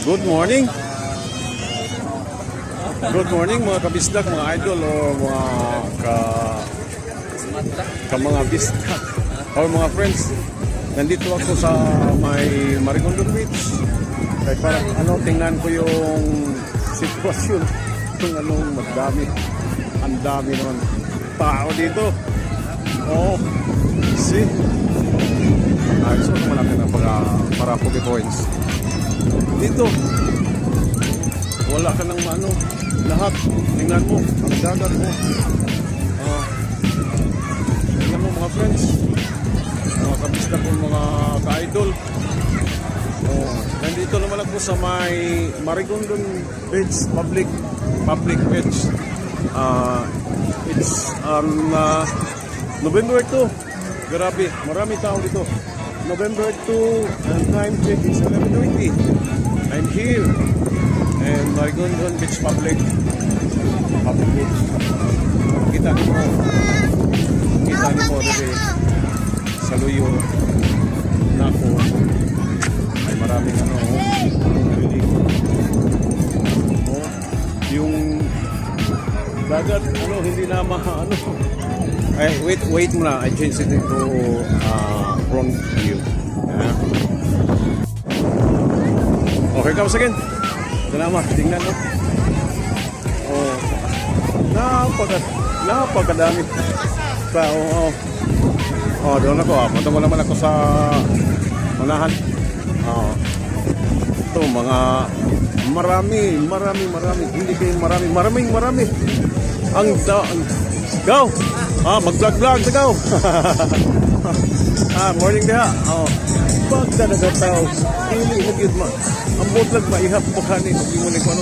Good morning. Good morning mga kabisdak, mga idol o mga bisdak o mga friends. Nandito ako sa may Marigondon Beach. Kaya parang tingnan ko yung sitwasyon kung magdami. Ang dami naman tao dito. Oh, see? So naman natin ang para Pogi Points. Dito, wala ka ng lahat. Tingnan mo, ang dagat mo. Tingnan mo mga friends, mga kabista ko, mga ka-idol. Nandito naman ako sa may Marigondon Beach, public beach. It's November 2. Grabe, marami tao dito. November 2 and time check is 11:20. I'm here and Marigondon Beach public beach. Kita mo dito sa luyo nako ay maraming yung dagat hindi na ay wait muna, I change it to front view. Okay, comes again. Salamat, tingnan mo. Napakadami tao. Doon ako. Punta mo naman ako sa unahan. Ito, mga marami. Hindi kayo marami. Go! Mag-vlog sa go! Morning diha. Pagdadagat tao. Hindi nagyud ma. Ang botlag maihap po kanin. Hindi mo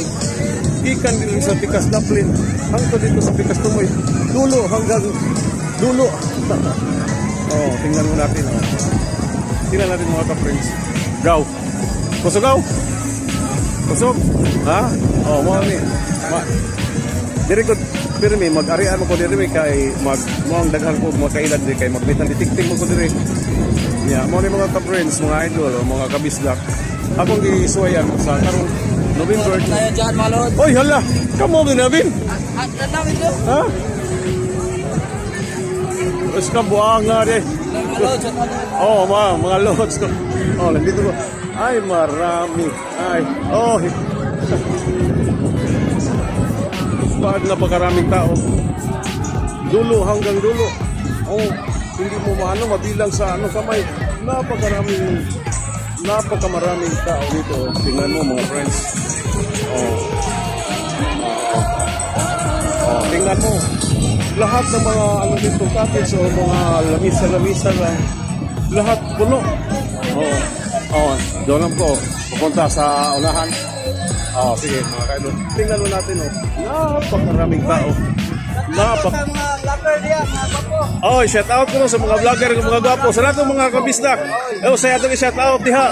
ikan din sa Pikas Daplin. Hangtod dito sa Pikas Tumoy. Dulo hanggang dulo. Tingnan mo natin. Tingnan natin mga ka-friends. Go! Kusog go! Kusog! Mga ni. Diri ko pirmi mag-arian mo ko diri kay moang daghan ko mga kailad diri kay magbitan ditikting mo ko diri. Mo ni mga ka-friends, mga idol o mga kabisdak. Akong gisuwayan sa karong November. Tayo dyan, malod. Oy, hala! Kamo ginabin? Nanawin ko. Ha? Mas ka buang nga rin. Mga lods ko. Nandito ko. Ay, marami. Ay, bakit napakaraming tao? Dulo hanggang dulo. Hindi mo mabilang sa kamay. Napakamaraming tao dito. Tingnan mo mga friends. Tingnan mo. Lahat ng mga dito cottage o mga lamisa lang. Lahat puno. Doon ko. Pupunta sa unahan. Sige mga kaidol. Tingnan mo natin. Napakaraming tao. Shout out ko sa mga vlogger, mga gwapo. Sa lahat ng mga kabisdak. Saya ito i-shout out diha.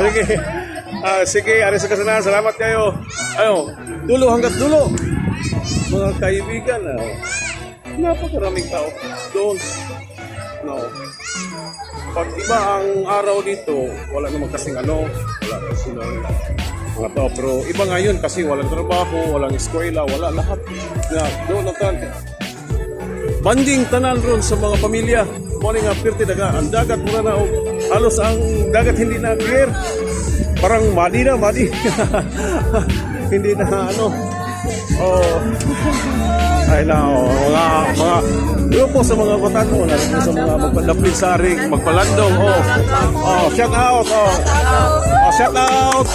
Sige. Sige, ari sa kasanayan. Salamat kayo. Dulo hanggang dulo. Mga kaibigan. Napakaraming tao. Doon. Pag iba ang araw dito, wala naman kasing wala kasing mga tao. Pero iba ngayon kasi walang trabaho, walang eskwela, wala lahat. Doon natin. Banding tanan ron sa mga pamilya. Morning after daga, ang dagat muna na halos ang dagat hindi na clear. Parang madi. Hindi na ay na mga grupo sa mga kotato na sa mga magpadaplit sa ring, magpalandong. Shout out. Shout out.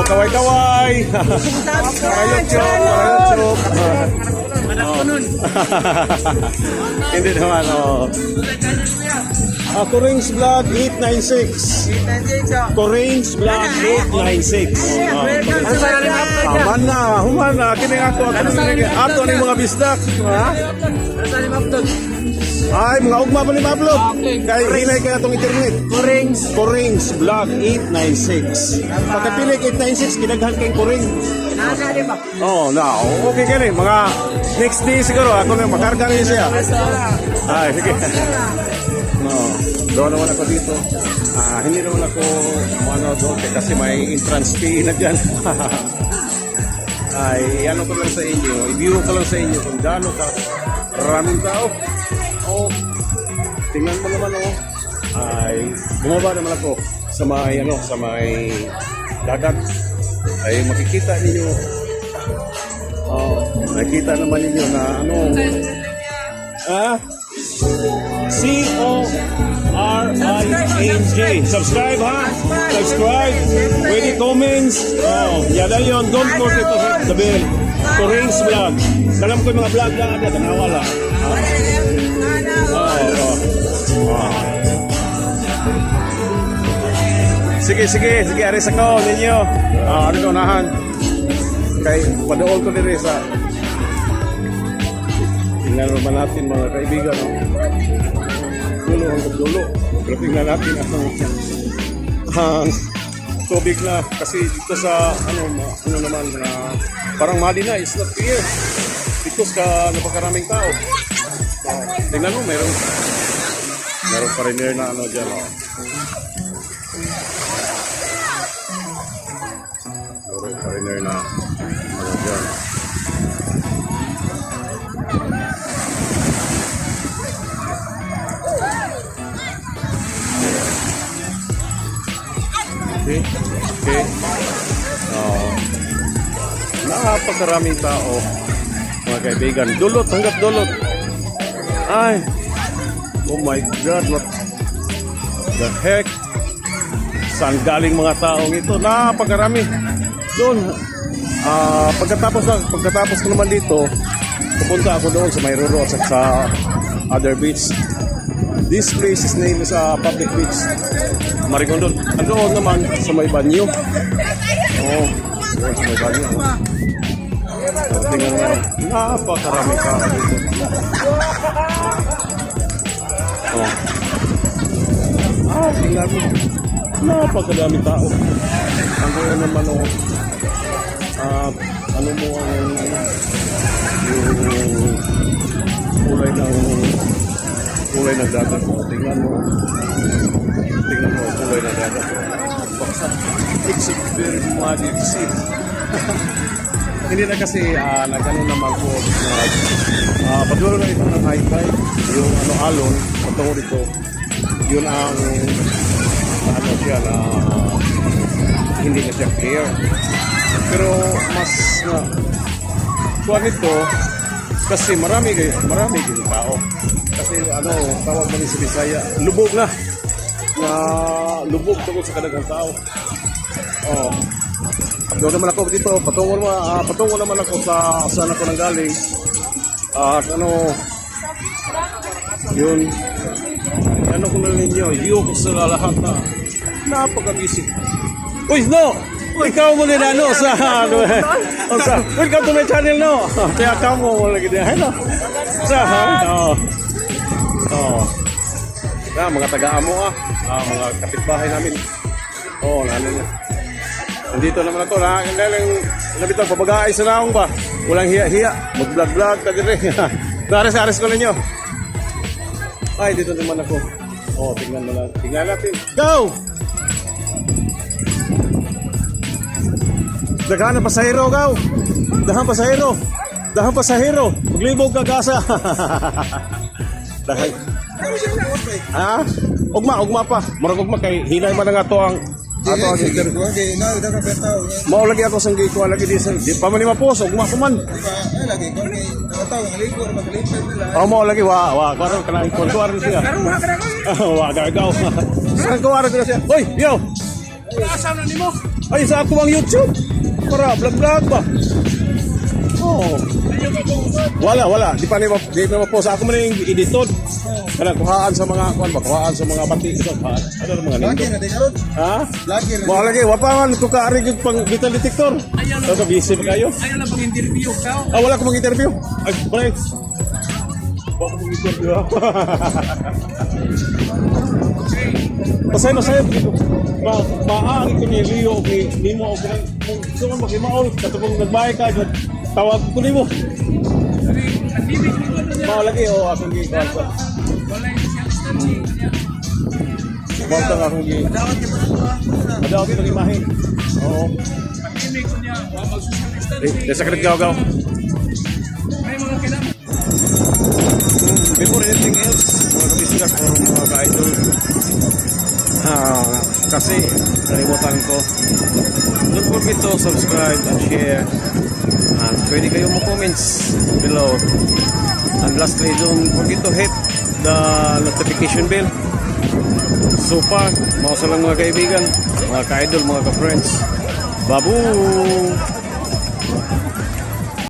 Kaway. YouTube. Hindi naman. Corings Vlog 896. Corings Vlog 896. Humana. Kini ako. Ato ni mga bisdak. Ay, mga ugma pa ni ma-upload. Kaya hinay ka na itong internet. Corings Vlog 896. Pagkapilig 896, kinaghan kayong Coring. Okay ka rin. Mga next day siguro, ako na makarga niyo siya. Ay, sige. Doon naman ako dito. Hindi naman ako doon kasi may entrance fee na dyan. Ay, ano ko lang sa inyo, i-view ko lang sa inyo kung gaano ka maraming tao. Tingnan mo naman ay bumaba naman ako sa may dagat. Ay makikita ninyo. Nakita naman ninyo na CORINJ. Subscribe ha? Subscribe. Pwede comments. Yan na yun. Don't forget to hit the bell. To Rains Vlog. Alam ko yung mga vlog na agad. Nawala. Sige. Aris ako ninyo. Ano ko unahan. Kay padool ko din sa tingnan naman natin mga kaibigan. Dulo hanggang dulo. Pero tingnan natin ang tubig na kasi dito sa ano naman na parang Madina is not clear because napakaraming tao. Tingnan mo meron foreigner na dyan. Meron foreigner na dyan. Okay. Napakaraming tao mga kaibigan. Dulot hanggat dulot. Ay, oh my God, what the heck? Saan galing mga taong ito? Napakarami. Doon, pagkatapos ko naman dito, pupunta ako doon sa Mayroro at sa other beach. This place is named sa public beach. Marigondon. Doon naman sa may banyo. Doon sa may banyo. Tingnan mo, napakarami ka dito. Tingnan mo, napakadami tao. Ang naman ano mo ang yung kulay ng dagat mo. Tingnan mo ang kulay ng dagat mo. It's very magic sea. Hindi na kasi nagano naman po patuloy na ito ng high tide yung alon patungo dito yun ang siya na hindi na siya clear pero mas kuwan ito kasi marami din tao kasi tawag man sa Bisaya lubog na lubog tungkol sa kadagang tao. Doon naman ako dito, patungo naman ako sa saan ako nanggaling. At yun, ko na ninyo, yung sa lahat na napaka-busy. Uy, no! Ikaw mo din welcome to my channel, no? Kaya ka mo lagi din, no? Mga taga-amo mga kapitbahay namin. Nandito naman ako na nabitang pabagay sa naong ba? Walang hiya-hiya. Mag-vlog-vlog ka din. Nares-ares ko ninyo. Ay, dito naman ako. Tingnan mo lang. Tingnan natin. Go! Daghan na pasahero, go! Dahan pasahero. Maglibog ka gasa. Dahan. Ugma pa. Marag ugma kay hinay man nga to ang mau lagi ako sang gikuha lagi di pa man ni mapos ugma ko man mau lagi wa karon kana kontuar siya wa gagaw sang kuwara siya hoy yo asa na nimo ay sa ako ang YouTube para vlog ba wala di pa mapos ako man yung editor kanang kuhaan sa mga bati ano mga nito mo lagi wa pa man ko kaari gid pang metal detector so busy pa kayo ayaw na pang interview ka wala ko mag-interview ay break wa ko mag-interview pasay maari ko ni Leo ni mo kung maghimaol katong nagbayad ka tawag ko nimo lagi akong gikuha Bawta nga akong gi. Dapat kita na. Madaw kita imahe. Oo. Pag-imig ko niya, magsusulista. Sa sakit gaw-gaw. May mga kailangan. Before anything else, mga kabisdak o mga ka-idol, kasi nalimutan ko, don't forget to subscribe and share, and pwede kayo mo comments below, and lastly, don't forget to hit the notification bell. So far, mga sa lang mga kaibigan, mga ka-idol, mga ka-friends, babu!